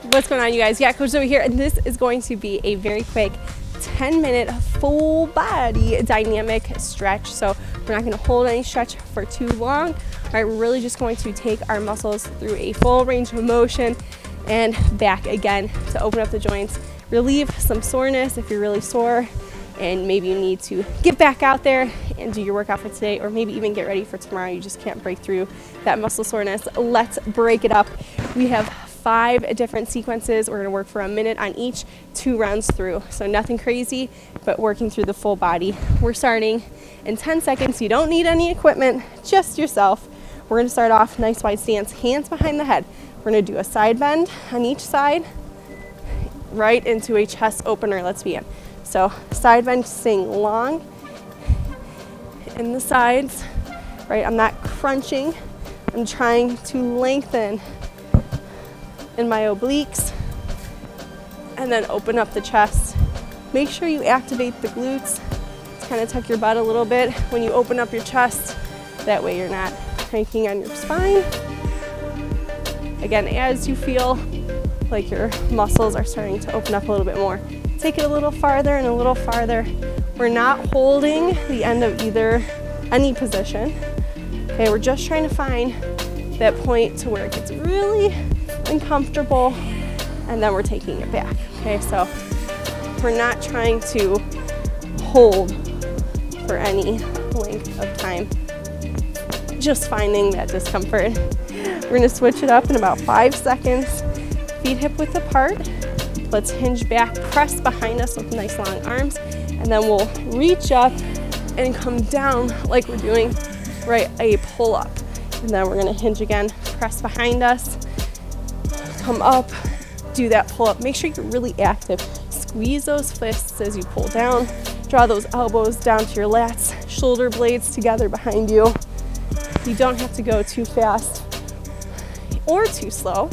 What's going on, you guys? Yeah, Coach over here, and this is going to be a very quick 10-minute full body dynamic stretch. So we're not going to hold any stretch for too long. All right, we're really just going to take our muscles through a full range of motion and back again to open up the joints, relieve some soreness if you're really sore, and maybe you need to get back out there and do your workout for today, or maybe even get ready for tomorrow. You just can't break through that muscle soreness. Let's break it up. We have 5 different sequences. We're going to work for a minute on each, 2 rounds through. So nothing crazy, but working through the full body. We're starting in 10 seconds. You don't need any equipment, just yourself. We're going to start off nice wide stance, hands behind the head. We're going to do a side bend on each side, right into a chest opener. Let's begin. So side bend, staying long in the sides, right? I'm not crunching. I'm trying to lengthen in my obliques and then open up the chest. Make sure you activate the glutes. Just kind of tuck your butt a little bit when you open up your chest. That way you're not cranking on your spine. Again, as you feel like your muscles are starting to open up a little bit more, take it a little farther and a little farther. We're not holding the end of any position. Okay, we're just trying to find that point to where it gets really uncomfortable, and then we're taking it back. Okay, so we're not trying to hold for any length of time, just finding that discomfort. We're going to switch it up in about 5 seconds. Feet hip width apart. Let's hinge back, press behind us with nice long arms, and then we'll reach up and come down like we're doing, right, a pull up. And then we're going to hinge again, press behind us, come up, do that pull up. Make sure you're really active. Squeeze those fists as you pull down. Draw those elbows down to your lats, shoulder blades together behind you. You don't have to go too fast or too slow,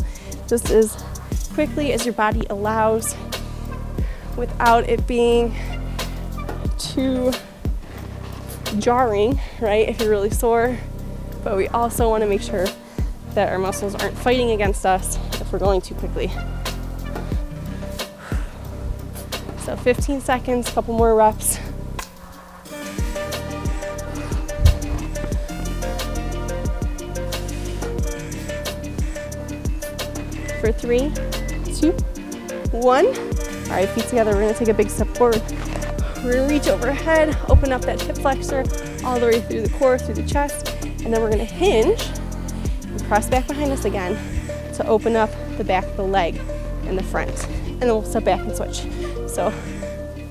just as quickly as your body allows without it being too jarring, right, if you're really sore. But we also want to make sure that our muscles aren't fighting against us if we're going too quickly. So 15 seconds, couple more reps. For 3, 2, 1. All right, feet together. We're going to take a big step forward. We're going to reach overhead, open up that hip flexor all the way through the core, through the chest, and then we're going to hinge and press back behind us again to open up the back of the leg and the front. And then we'll step back and switch. So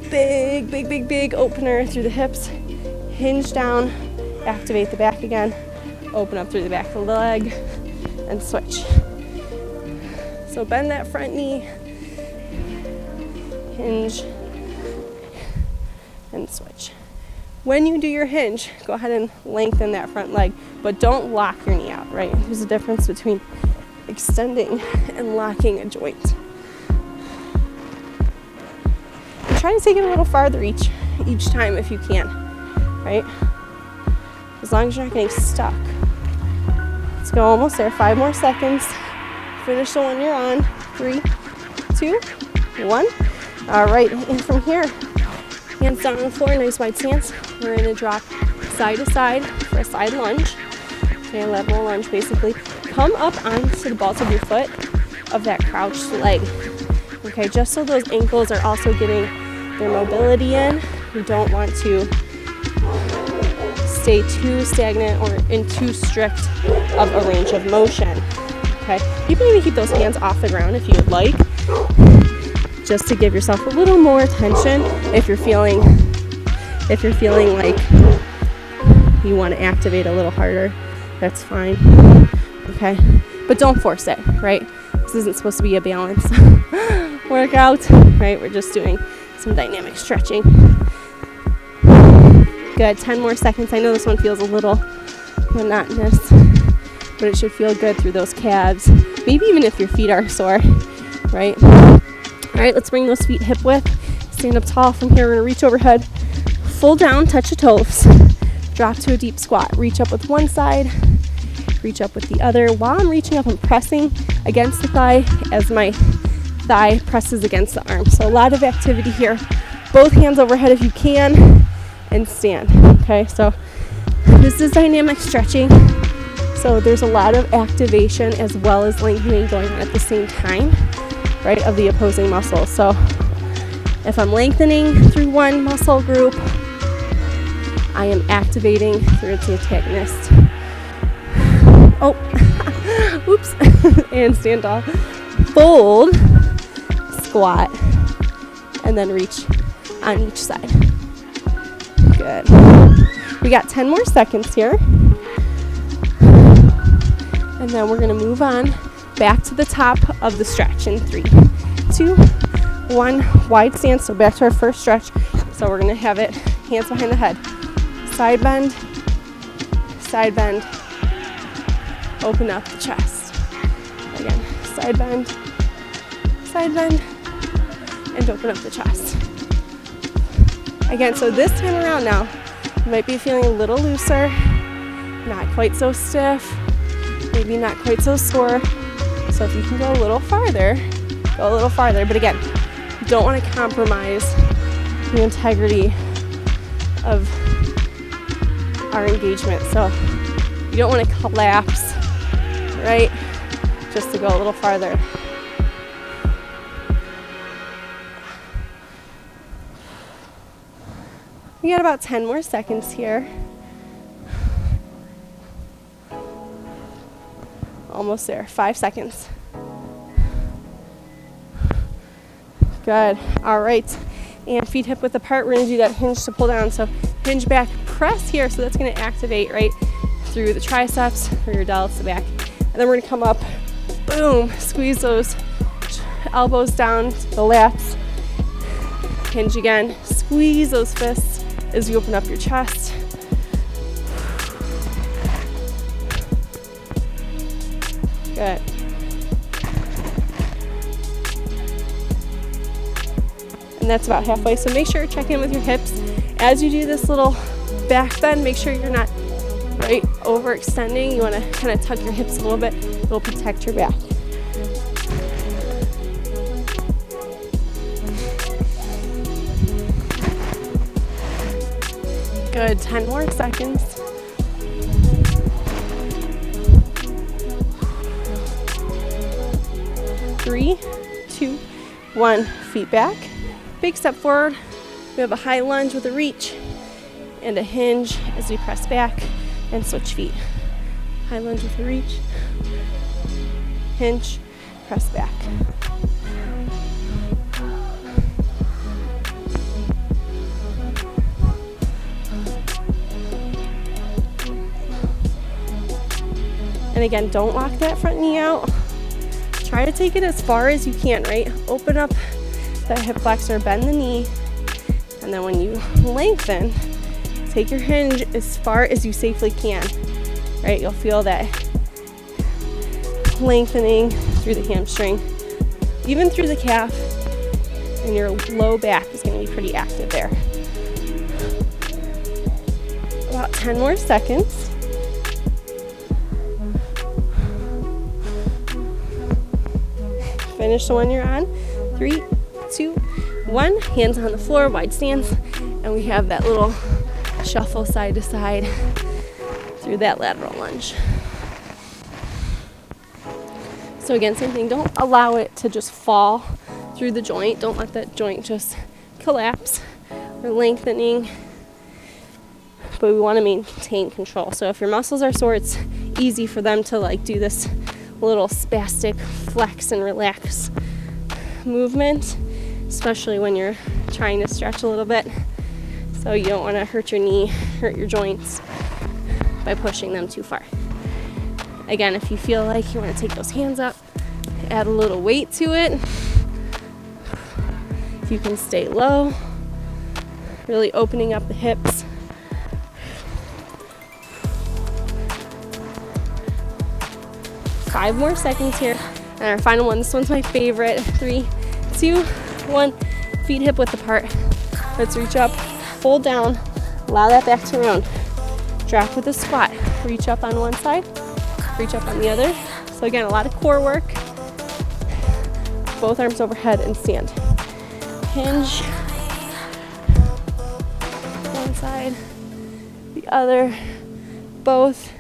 big, big, big, big opener through the hips, hinge down, activate the back again, open up through the back of the leg, and switch. So bend that front knee, hinge, and switch. When you do your hinge, go ahead and lengthen that front leg, but don't lock your knee out, right? There's a difference between extending and locking a joint. And try to take it a little farther each time if you can, right? As long as you're not getting stuck. Let's go, almost there, 5 more seconds. Finish the one you're on. 3, 2, 1. All right, and from here, hands down on the floor, nice wide stance. We're going to drop side to side for a side lunge. Okay, lateral lunge basically. Come up onto the balls of your foot of that crouched leg. Okay, just so those ankles are also getting their mobility in. You don't want to stay too stagnant or in too strict of a range of motion. Okay, you can even keep those hands off the ground if you would like, just to give yourself a little more tension if you're feeling like you want to activate a little harder. That's fine. Okay, but don't force it, right? This isn't supposed to be a balance workout, right? We're just doing some dynamic stretching. Good, 10 more seconds. I know this one feels a little monotonous, but it should feel good through those calves. Maybe even if your feet are sore, right? All right, let's bring those feet hip width. Stand up tall from here. We're gonna reach overhead, full down, touch the toes. Drop to a deep squat. Reach up with one side, reach up with the other. While I'm reaching up, I'm pressing against the thigh as my thigh presses against the arm. So a lot of activity here. Both hands overhead if you can, and stand. Okay, so this is dynamic stretching. So there's a lot of activation as well as lengthening going on at the same time, right, of the opposing muscles. So if I'm lengthening through one muscle group, I am activating through its antagonist. Oh, oops, and stand tall. Fold, squat, and then reach on each side. Good. We got 10 more seconds here. And then we're gonna move on back to the top of the stretch in 3, 2, 1, wide stance. So back to our first stretch. So we're gonna have it hands behind the head. Side bend, open up the chest. Again, side bend, and open up the chest. Again, so this time around now, you might be feeling a little looser, not quite so stiff, maybe not quite so sore. So if you can go a little farther, go a little farther. But again, you don't want to compromise the integrity of our engagement. So you don't want to collapse, right? Just to go a little farther. We got about 10 more seconds here. Almost there, 5 seconds. Good, all right. And feet hip width apart, we're gonna do that hinge to pull down. So hinge back press here, so that's gonna activate right through the triceps, through your delts, the back. And then we're gonna come up, boom, squeeze those elbows down to the lats. Hinge again, squeeze those fists as you open up your chest. Good. And that's about halfway. So make sure you check in with your hips. As you do this little back bend, make sure you're not right overextending. You want to kind of tuck your hips a little bit. It'll protect your back. Good, 10 more seconds. Three, 2, 1, feet back. Big step forward. We have a high lunge with a reach and a hinge as we press back and switch feet. High lunge with a reach, hinge, press back. And again, don't lock that front knee out. Try to take it as far as you can, right? Open up that hip flexor, bend the knee, and then when you lengthen, take your hinge as far as you safely can, right? You'll feel that lengthening through the hamstring, even through the calf, and your low back is going to be pretty active there. About 10 more seconds. Finish the one you're on. 3, 2, 1. Hands on the floor, wide stance. And we have that little shuffle side to side through that lateral lunge. So again, same thing. Don't allow it to just fall through the joint. Don't let that joint just collapse. We're lengthening, but we want to maintain control. So if your muscles are sore, it's easy for them to like do this little spastic flex and relax movement, especially when you're trying to stretch a little bit. So you don't want to hurt your knee, hurt your joints by pushing them too far. Again, if you feel like you want to take those hands up, add a little weight to it. If you can stay low, really opening up the hips. Five more seconds here. And our final one, this one's my favorite. 3, 2, 1, feet hip width apart. Let's reach up, fold down, allow that back to round. Drop with a squat. Reach up on one side, reach up on the other. So again, a lot of core work. both arms overhead and stand. Hinge, one side, the other, both,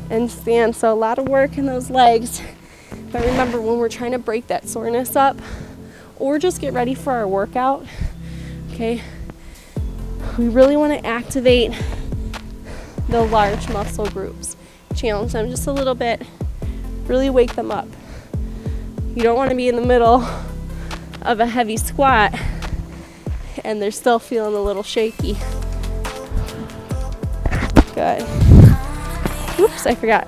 and stand. So a lot of work in those legs. But remember, when we're trying to break that soreness up or just get ready for our workout, okay, we really want to activate the large muscle groups. Challenge them just a little bit, really wake them up. You don't want to be in the middle of a heavy squat and they're still feeling a little shaky. Good. Oops, I forgot.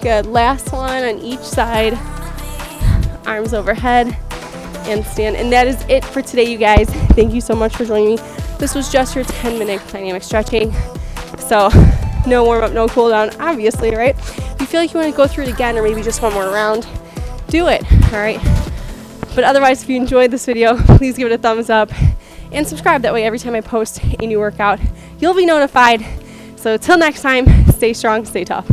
Good. Last one on each side. Arms overhead and stand. And that is it for today, you guys. Thank you so much for joining me. This was just your 10-minute dynamic stretching. So no warm up, no cool down, obviously, right? If you feel like you want to go through it again or maybe just one more round, do it, all right? But otherwise, if you enjoyed this video, please give it a thumbs up and subscribe. That way, every time I post a new workout, you'll be notified. So till next time, stay strong, stay tough.